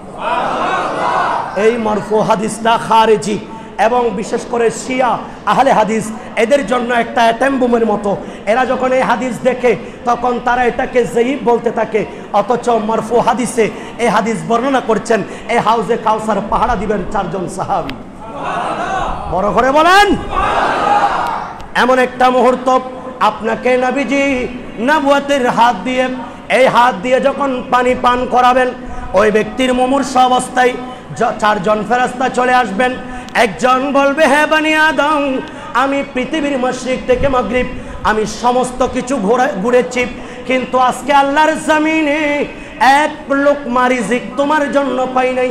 এই মারফু হাদিসটা খারেজি এবং বিশেষ করে শিয়া আহলে হাদিস এদের জন্য একটা অ্যাটম বোমের মতো। এরা যখন এই হাদিস দেখে তখন তারা এটাকে জয়ীফ বলতে থাকে, অথচ মারফু হাদিসে এই হাদিস বর্ণনা করছেন এই হাউজে কাউসার পাহারা দিবেন 4 জন সাহাবী। বড় করে বলেন। এমন একটা মুহূর্ত আপনাকে নবীজি নবুয়তের হাত দিয়ে, এই হাত দিয়ে যখন পানি পান করাবেন, ওই ব্যক্তির মুমূর্ষু অবস্থায় 4 জন ফেরেশতা চলে আসবেন। একজন বলবে, হে বনি আদম, আমি পৃথিবীর মাশরিক থেকে মাগরিব আমি সমস্ত কিছু ঘুরেছি, কিন্তু আজকে আল্লাহর জমিনে এক লোকমা রিজিক তোমার জন্য পাই নাই।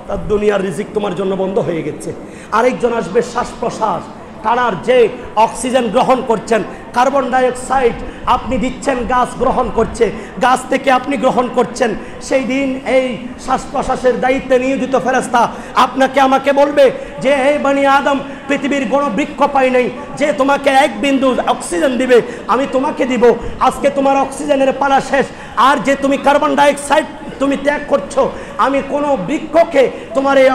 তার দুনিয়ার রিজিক তোমার জন্য বন্ধ হয়ে গেছে। আরেকজন আসবে, শ্বাস প্রশ্বাস টানার যে অক্সিজেন গ্রহণ করছেন, কার্বন ডাইঅক্সাইড আপনি দিচ্ছেন, গাছ গ্রহণ করছে, গাছ থেকে আপনি গ্রহণ করছেন। সেই দিন এই শ্বাস প্রশ্বাসের দায়িত্বে নিয়োজিত ফেরেশতা আপনাকে আমাকে বলবে যে হে বনি আদম, পৃথিবীর কোনো বৃক্ষ পাই নাই যে তোমাকে 1 বিন্দু অক্সিজেন দিবে, আমি তোমাকে দিব। আজকে তোমার অক্সিজেনের পালা শেষ, আর যে তুমি কার্বন ডাইঅক্সাইড তুমি ত্যাগ করছো, আমি কোনো বৃক্ষকে তোমার এই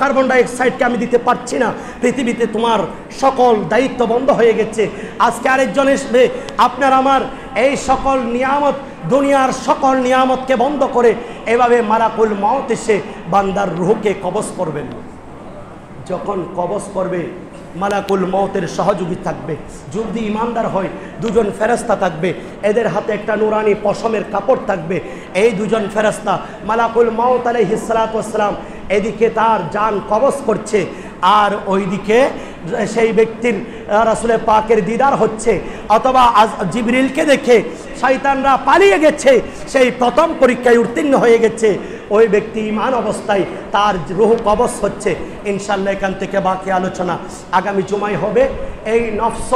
কার্বন ডাইঅক্সাইডকে আমি দিতে পারছি না। পৃথিবীতে তোমার সকল দায়িত্ব বন্ধ হয়ে গেছে। আজকে আরেকজন আসবে, আপনার আমার এই সকল নিয়ামত, দুনিয়ার সকল নিয়ামতকে বন্ধ করে এভাবে মালাকুল মউত এসে বান্দার রূহকে কবজ করবেন। যখন কবজ করবে মালাকুল মউতের সহযোগী থাকবে, যদি ইমানদার হয় 2 জন ফেরেশতা থাকবে, এদের হাতে একটা নুরানি পশমের কাপড় থাকবে। এই 2 জন ফেরেশতা মালাকুল মউত আলাইহিস সালাতু ওয়াস সালাম এদিকে তার জান কবজ করছে, আর ওইদিকে সেই ব্যক্তির রাসূলের পাকের দিদার হচ্ছে, অথবা জিবরিলকে দেখে শয়তানরা পালিয়ে গেছে, সেই প্রথম পরীক্ষায় উত্তীর্ণ হয়ে গেছে, ওই ব্যক্তি ঈমান অবস্থায় তার রূহ কবজ হচ্ছে। ইনশাআল্লাহ এখান থেকে বাকি আলোচনা আগামী জুমায় হবে। এই নফস,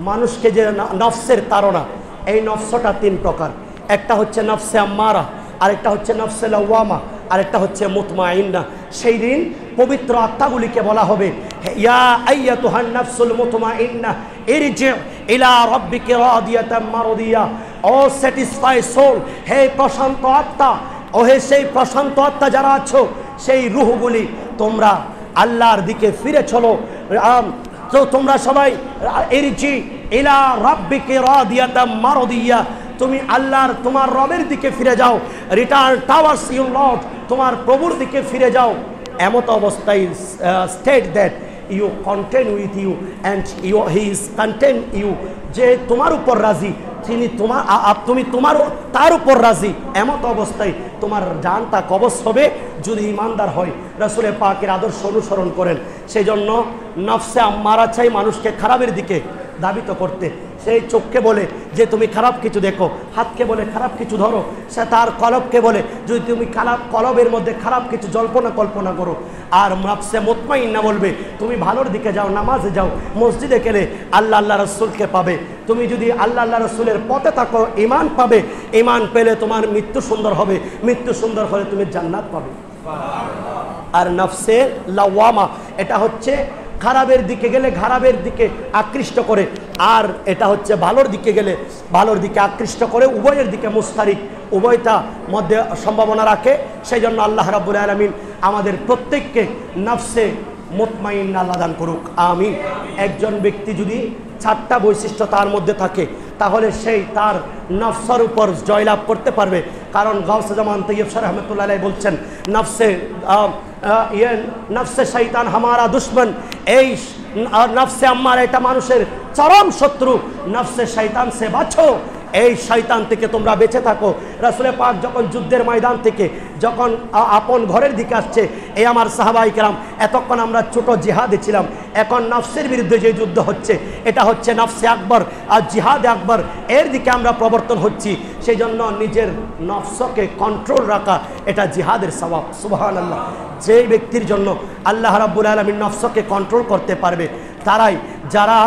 মানুষকে যে নফসের তাড়না, এই নফসটা 3 প্রকার। একটা হচ্ছে নফসে আম্মারা, আরেকটা হচ্ছে নফসে লাওয়ামা, আরেকটা হচ্ছে মুতমাইন্না। সেই দিন পবিত্র আত্মাগুলিকে বলা হবে, ইয়া আইয়াতুহান নাফসুল মুতমাইন্না ইরজি ইলা রাব্বিকা রাদিয়াতাম মারদিয়া, ও স্যাটিসফাই সোল, হে প্রশান্ত আত্মা, ও হে সেই প্রশান্ত আত্মা যারা আছো, সেই রূহগুলি তোমরা আল্লাহর দিকে ফিরে চলো। তো তোমরা সবাই ইরজি ইলা রাব্বিকা রাদিয়াতাম মারদিয়া, তুমি আল্লাহর তোমার রবের দিকে ফিরে যাও। রিটার্ন টাওয়ার্ডস ইউর লর্ড, তোমার প্রভুর দিকে ফিরে যাও। এমত অবস্থায় state that you content with you and he is content you, যে তোমার উপর রাজি, তুমি তোমার তার উপর রাজি। এমত অবস্থায় তোমার জানটা কবজ হবে যদি ইমানদার হয়, রাসূলের পাকের আদর্শ অনুসরণ করেন। সেই জন্য নফসে আম্মারা চাই মানুষকে খারাপের দিকে, ধাবিত করতে। সেই চোখকে বলে যে তুমি খারাপ কিছু দেখো, হাতকে বলে খারাপ কিছু ধরো, সে তার কলবকে বলে যদি তুমি খারাপ কলবের মধ্যে খারাপ কিছু জল্পনা কল্পনা করো। আর নাফসে মুতমাইন্না বলবে তুমি ভালোর দিকে যাও, নামাজে যাও, মসজিদে গেলে আল্লাহ রসুলকে পাবে। তুমি যদি আল্লাহ রসুলের পথে থাকো ঈমান পাবে, ঈমান পেলে তোমার মৃত্যু সুন্দর হবে, মৃত্যু সুন্দর হলে তুমি জান্নাত পাবে। আর নফসে লাওয়ামা এটা হচ্ছে খারাপের দিকে গেলে খারাপের দিকে আকৃষ্ট করে, আর এটা হচ্ছে ভালোর দিকে গেলে ভালোর দিকে আকৃষ্ট করে, উভয়ের দিকে মুস্তারিক, উভয়টা মধ্যে সম্ভাবনা রাখে। সেই জন্য আল্লাহ রাব্বুল আলামিন আমাদের প্রত্যেককে নফসে মুতমাইন্না দান করুক, আমিন। একজন ব্যক্তি যদি 4টা বৈশিষ্ট্য তার মধ্যে থাকে তাহলে সেই তার নফসের উপর জয়লাভ করতে পারবে। কারণ গাউসে জামান তৈয়ব শাহ রহমতুল্লাহ আলাইহি বলছেন নফসে শয়তান হামারা দুশ্মন, এই নফসে আম্মারা এটা মানুষের চরম শত্রু, নফসে শয়তান সে বাঁচো, এই শয়তান থেকে তোমরা বেঁচে থাকো। রাসূল পাক যখন যুদ্ধের ময়দান থেকে যখন আপন ঘরের দিকে আসছে, এই আমার সাহাবায়ে কেরাম এতক্ষণ আমরা ছোট জিহাদে ছিলাম, এখন নফসের বিরুদ্ধে যে যুদ্ধ হচ্ছে এটা হচ্ছে নফসে আকবর আর জিহাদে আকবর, এর দিকে আমরা প্রবর্তন হচ্ছি। সেই জন্য নিজের নফসকে কন্ট্রোল রাখা এটা জিহাদের সওয়াব, সুবহানাল্লাহ। যে ব্যক্তির জন্য আল্লাহ রাব্বুল আলামিন নফসকে কন্ট্রোল করতে পারবে তারাই যারা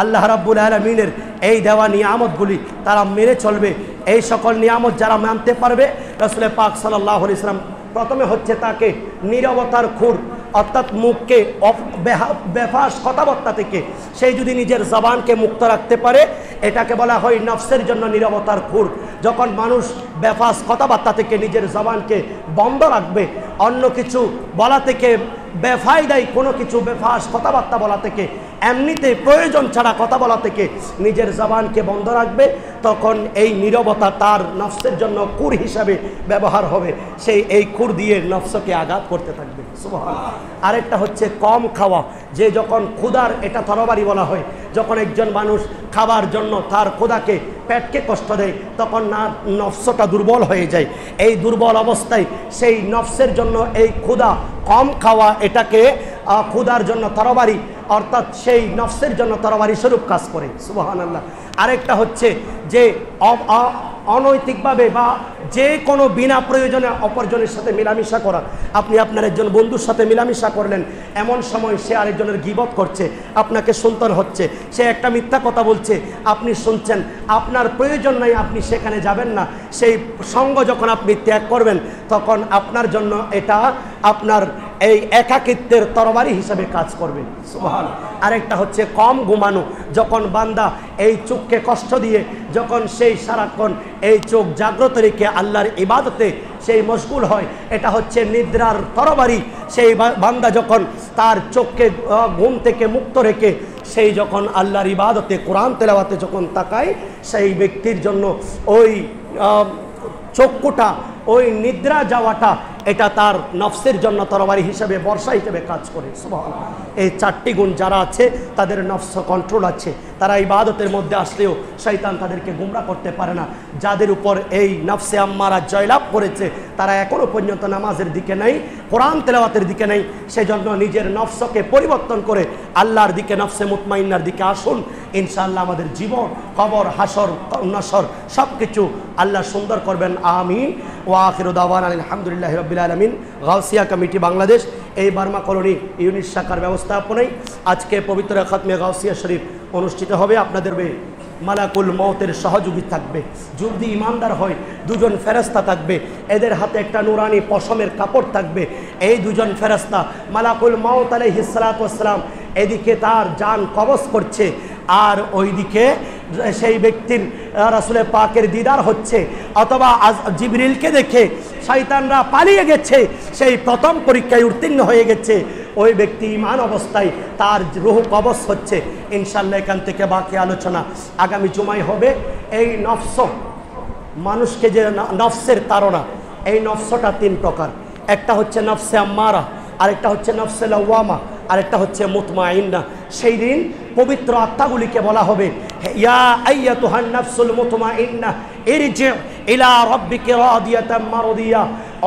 আল্লাহ রাব্বুল আলামিনের এই দেওয়া নিয়ামতগুলি তারা মেনে চলবে। এই সকল নিয়ামত যারা মানতে পারবে, রাসূল পাক সাল্লাল্লাহু আলাইহি ওয়াসাল্লাম প্রথমে হচ্ছে তাকে নীরবতার খুর অর্থাৎ মুখকে বেফাস কথাবার্তা থেকে সেই যদি নিজের জবানকে মুক্ত রাখতে পারে, এটাকে বলা হয় নফসের জন্য নীরবতার খুর। যখন মানুষ বেফাস কথাবার্তা থেকে নিজের জবানকে বন্ধ রাখবে, অন্য কিছু বলা থেকে, বেফায়দায় কোনো কিছু বেফাস কথাবার্তা বলা থেকে, এমনিতে প্রয়োজন ছাড়া কথা বলা থেকে নিজের জবানকে বন্ধ রাখবে, তখন এই নীরবতা তার নফসের জন্য কুর হিসাবে ব্যবহার হবে। সেই এই কুর দিয়ে নফসকে আঘাত করতে থাকবে, সুবহানাল্লাহ। আরেকটা হচ্ছে কম খাওয়া, যে যখন ক্ষুধার এটা তরবারি বলা হয়, যখন একজন মানুষ খাবার জন্য তার ক্ষুধাকে পেটকে কষ্ট দেয় তখন না নফসটা দুর্বল হয়ে যায়। এই দুর্বল অবস্থায় সেই নফসের জন্য এই ক্ষুধা কম খাওয়া এটাকে ক্ষুধার জন্য তরবারি অর্থাৎ সেই নফসের জন্য তরবারি স্বরূপ কাজ করে, সুবহানাল্লাহ। আরেকটা হচ্ছে যে অনৈতিকভাবে বা যে কোনো বিনা প্রয়োজনে অপরজনের সাথে মিলামিশা করা। আপনি আপনার একজন বন্ধুর সাথে মিলামিশা করলেন, এমন সময় সে আরেকজনের গীবত করছে, আপনাকে শুনতে হচ্ছে, সে একটা মিথ্যা কথা বলছে, আপনি শুনছেন, আপনার প্রয়োজন নাই, আপনি সেখানে যাবেন না। সেই সঙ্গ যখন আপনি ত্যাগ করবেন তখন আপনার জন্য এটা আপনার এই একাকিত্বের তরবারি হিসাবে কাজ করবে, সুবহানাল্লাহ। আরেকটা হচ্ছে কম ঘুমানো, যখন বান্দা এই চোখকে কষ্ট দিয়ে যখন সেই সারাক্ষণ এই চোখ জাগ্রত রেখে আল্লাহর ইবাদতে সেই মশগুল হয়, এটা হচ্ছে নিদ্রার তরবারি। সেই বান্দা যখন তার চোখকে ঘুম থেকে মুক্ত রেখে সেই যখন আল্লাহর ইবাদতে কোরআন তেলাওয়াতে যখন তাকায়, সেই ব্যক্তির জন্য ওই চক্ষুটা, ওই নিদ্রা যাওয়াটা এটা তার নফসের জন্য তরবারি হিসেবে বর্ষা হিসেবে কাজ করে, সুবহানাল্লাহ। এই 4টি গুণ যারা আছে তাদের নফস কন্ট্রোল আছে, তারা ইবাদতের মধ্যে আসলেও শয়তান তাদেরকে গুমরা করতে পারে না। যাদের উপর এই নফসে আম্মারা জয়লাভ করেছে তারা এখনও পর্যন্ত নামাজের দিকে নাই, কোরআন তেলাওয়াতের দিকে নাই। সেজন্য নিজের নফসকে পরিবর্তন করে আল্লাহর দিকে, নফসে মুতমাইন্নার দিকে আসুন। ইনশাআল্লাহ আমাদের জীবন, কবর, হাসর, নসর সব কিছু আল্লাহ সুন্দর করবেন, আমিন। ওয়া আখিরু দাওয়ানা আলহামদুলিল্লাহি রাব্বিল আলামিন। গাউসিয়া কমিটি বাংলাদেশ এই বার্মা কলোনি ইউনিট শাখার ব্যবস্থাপনায় আজকে পবিত্র খাতমে গাউসিয়া শরীফ অনুষ্ঠিত হবে। আপনাদের মালাকুল মউতের সহযোগী থাকবে, যদি ইমানদার হয় 2জন ফেরেশতা থাকবে, এদের হাতে একটা নুরানি পশমের কাপড় থাকবে। এই 2জন ফেরেশতা মালাকুল মউত আলাইহিস সালাতু ওয়াস সালাম এদিকে তার জান কবজ করছে, আর ওইদিকে সেই ব্যক্তির রাসূল পাকের দিদার হচ্ছে, অথবা জিবরিলকে দেখে শয়তানরা পালিয়ে গেছে, সেই প্রথম পরীক্ষায় উত্তীর্ণ হয়ে গেছে, ওই ব্যক্তি ঈমান অবস্থায় তার রূহ কবজ হচ্ছে। ইনশাআল্লাহ এখান থেকে বাকি আলোচনা আগামী জুমায় হবে। এই নফস, মানুষকে যে নফসের তাড়না, এই নফসটা 3 প্রকার। একটা হচ্ছে নফসে আম্মারা, আরেকটা হচ্ছে নফসে লাওয়ামা, আরেকটা হচ্ছে মুতমাইন্না। সেই দিন পবিত্র আত্মাগুলিকে বলা হবে, ইয়া আইয়াতুহান নাফসুল মুতমাইন্না ইরজি ইলা রাব্বিকা রাদিয়াতাম মারদিয়া,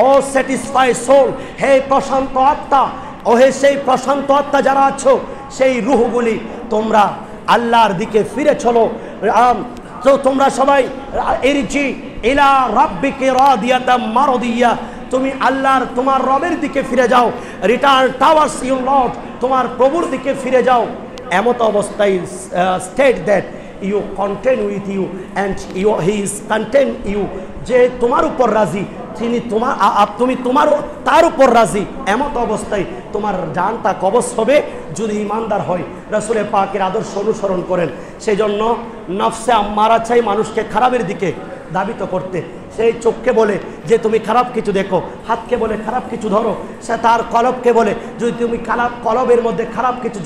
ও স্যাটিসফাই সোল, হে প্রশান্ত আত্মা, ও হে সেই প্রশান্ত আত্মা যারা আছো, সেই রূহগুলি তোমরা আল্লাহর দিকে ফিরে চলো। তো তোমরা সবাই ইরজি ইলা রাব্বিকা রাদিয়াতাম মারদিয়া, তুমি আল্লাহর তোমার রবের দিকে ফিরে যাও। রিটার্ন টাওয়ার্ডস ইউর লর্ড, তোমার প্রভুর দিকে ফিরে যাও। এমত অবস্থায় state that you content with you and he is content you, যে তোমার উপর রাজি, তিনি তুমি তোমার তার উপর রাজি। এমত অবস্থায় তোমার জানটা কবজ হবে যদি ইমানদার হয়, রাসূল পাকের আদর্শ অনুসরণ করেন। সেই জন্য নফসে আম্মারা চাই মানুষকে খারাপের দিকে ধাবিত করতে। সেই চোখকে বলে যে তুমি খারাপ কিছু দেখো, হাতকে বলে খারাপ কিছু ধরো, সে তার কলবকে বলে যদি তুমি কলবের মধ্যে খারাপ কিছু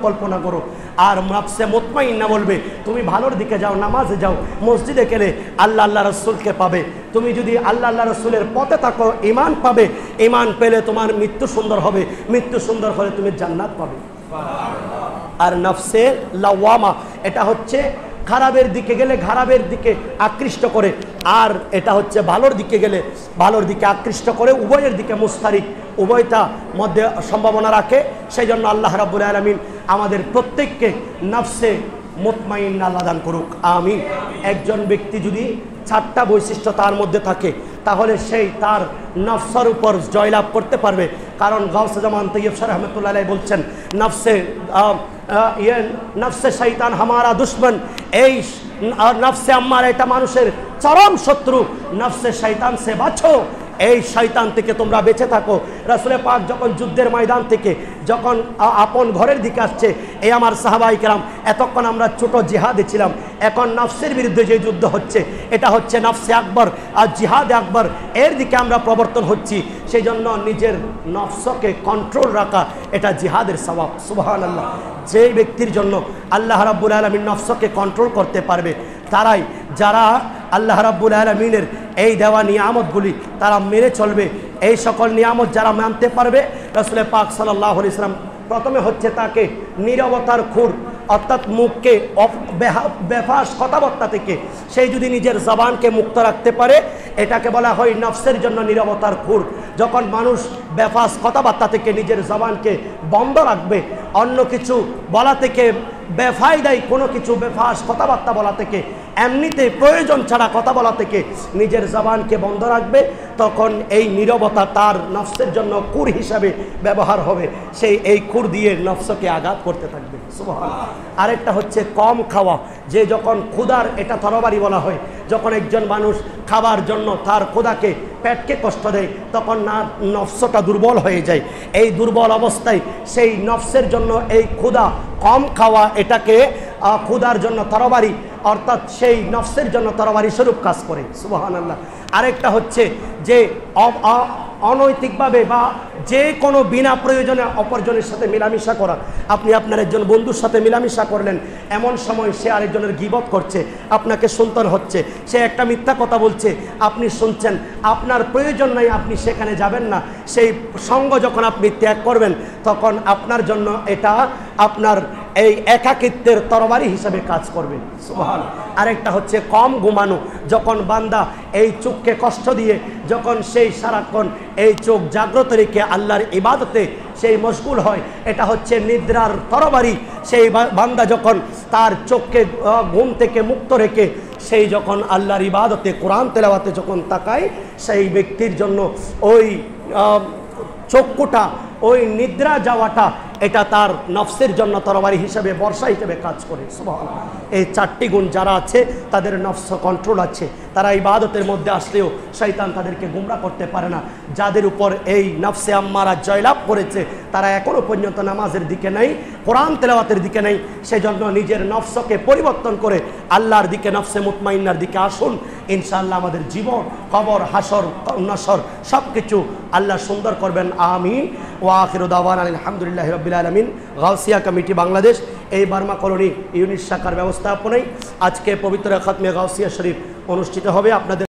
কল্পনা করো। আর নফসে মুতমাইন্না বলবে তুমি ভালোর দিকে যাও, নামাজে যাও, মসজিদে গেলে আল্লাহ রসুলকে পাবে। তুমি যদি আল্লাহ রসুলের পথে থাকো ঈমান পাবে, ঈমান পেলে তোমার মৃত্যু সুন্দর হবে, মৃত্যু সুন্দর হলে তুমি জান্নাত পাবে। আর নফসে লাওয়ামা এটা হচ্ছে খারাপের দিকে গেলে খারাপের দিকে আকৃষ্ট করে, আর এটা হচ্ছে ভালোর দিকে গেলে ভালোর দিকে আকৃষ্ট করে। উভয়ের দিকে মুস্তারিক, উভয়টা মধ্যে সম্ভাবনা রাখে। সেই জন্য আল্লাহ রাব্বুল আলামিন আমাদের প্রত্যেককে নফসে মুতমাইন্না আল্লাহ দান করুক, আমিন। একজন ব্যক্তি যদি 4টা বৈশিষ্ট্য তার মধ্যে থাকে তাহলে সেই তার নফসের উপর জয়লাভ করতে পারবে। কারণ গাউসে জামান তৈয়ব শাহ রহমতুল্লাহ আলাইহি বলছেন নফসে শয়তান হামারা দুশ্মন, এই নফসে আম্মারা এটা মানুষের চরম শত্রু। নফসে শয়তান সে বাঁচো, এই শয়তান থেকে তোমরা বেঁচে থাকো। রাসূল পাক যখন যুদ্ধের ময়দান থেকে যখন আপন ঘরের দিকে আসছে, এই আমার সাহাবায়ে কেরাম, এতক্ষণ আমরা ছোট জিহাদে ছিলাম, এখন নফসের বিরুদ্ধে যে যুদ্ধ হচ্ছে এটা হচ্ছে নফসে আকবর আর জিহাদ আকবর, এর দিকে আমরা প্রবর্তন হচ্ছি। সেই জন্য নিজের নফসকে কন্ট্রোল রাখা এটা জিহাদের সওয়াব। সুবহানাল্লাহ। যে ব্যক্তির জন্য আল্লাহ রাব্বুল আলামিন নফসকে কন্ট্রোল করতে পারবে তারাই, যারা আল্লাহ রাব্বুল আলামিনের এই দেওয়া নিয়ামতগুলি তারা মেনে চলবে। এই সকল নিয়ামত যারা মানতে পারবে, রাসূল পাক সাল্লাল্লাহু আলাইহি ওয়াসাল্লাম প্রথমে হচ্ছে তাকে নীরবতার খুর, অর্থাৎ মুখকে বেফাস কথাবার্তা থেকে সেই যদি নিজের জবানকে মুক্ত রাখতে পারে, এটাকে বলা হয় নফসের জন্য নীরবতার খুর। যখন মানুষ বেফাস কথাবার্তা থেকে নিজের জবানকে বন্ধ রাখবে, অন্য কিছু বলা থেকে, বেফায়দায় কোনো কিছু বেফাস কথাবার্তা বলা থেকে, এমনিতে প্রয়োজন ছাড়া কথা বলা থেকে নিজের জবানকে বন্ধ রাখবে, তখন এই নীরবতা তার নফসের জন্য খুর হিসাবে ব্যবহার হবে। সেই এই খুর দিয়ে নফসকে আঘাত করতে থাকবে। সুবহানাল্লাহ। আরেকটা হচ্ছে কম খাওয়া, যে যখন ক্ষুধার এটা তরবারি বলা হয়, যখন একজন মানুষ খাবার জন্য তার ক্ষুধাকে পেটকে কষ্ট দেয় তখন না নফসটা দুর্বল হয়ে যায়। এই দুর্বল অবস্থায় সেই নফসের জন্য এই ক্ষুধা কম খাওয়া এটাকে ক্ষুধার জন্য তরবারি, অর্থাৎ সেই নফসের জন্য তরবারি স্বরূপ কাজ করে। সুবহানাল্লাহ। আরেকটা হচ্ছে যে অনৈতিকভাবে বা যে কোনো বিনা প্রয়োজনে অপরজনের সাথে মেলামেশা করা। আপনি আপনার একজন বন্ধুর সাথে মেলামেশা করলেন, এমন সময় সে আরেকজনের গীবত করছে, আপনাকে শুনতে হচ্ছে, সে একটা মিথ্যা কথা বলছে, আপনি শুনছেন, আপনার প্রয়োজন নাই, আপনি সেখানে যাবেন না। সেই সঙ্গ যখন আপনি ত্যাগ করবেন তখন আপনার জন্য এটা আপনার এই একাকিত্বের তরবারি হিসাবে কাজ করবে। সুবহানাল্লাহ। আরেকটা হচ্ছে কম ঘুমানো, যখন বান্দা এই চোখকে কষ্ট দিয়ে যখন সেই সারাক্ষণ এই চোখ জাগ্রত রেখে আল্লাহর ইবাদতে সেই মশগুল হয়, এটা হচ্ছে নিদ্রার তরবারি। সেই বান্দা যখন তার চোখকে ঘুম থেকে মুক্ত রেখে সেই যখন আল্লাহর ইবাদতে কোরআন তেলাওয়াতে যখন তাকায়, সেই ব্যক্তির জন্য ওই চক্ষুটা, ওই নিদ্রা যাওয়াটা এটা তার নফসের জন্য তরবারি হিসেবে, বর্ষা হিসেবে কাজ করে। সুবহানাল্লাহ। এই 4টি গুণ যারা আছে তাদের নফস কন্ট্রোল আছে, তারা ইবাদতের মধ্যে আসলেও শয়তান তাদেরকে গুমরা করতে পারে না। যাদের উপর এই নফসে আম্মারা জয়লাভ করেছে তারা এখনো পর্যন্ত নামাজের দিকে নেই, কোরআন তেলাওয়াতের দিকে নেই। সেজন্য নিজের নফসকে পরিবর্তন করে আল্লাহর দিকে, নফসে মুতমাইন্নার দিকে আসুন। ইনশাআল্লাহ আমাদের জীবন, কবর, হাসর, নসর সব কিছু আল্লাহ সুন্দর করবেন, আমিন। ওয়া আখিরু দাওয়ানা আলহামদুলিল্লাহি রাব্বিল আলামিন। গাউসিয়া কমিটি বাংলাদেশ এই বার্মা কলোনি ইউনিট শাখার ব্যবস্থাপনায় আজকে পবিত্র খাতমে গাউসিয়া শরীফ অনুষ্ঠিত হবে। আপনাদের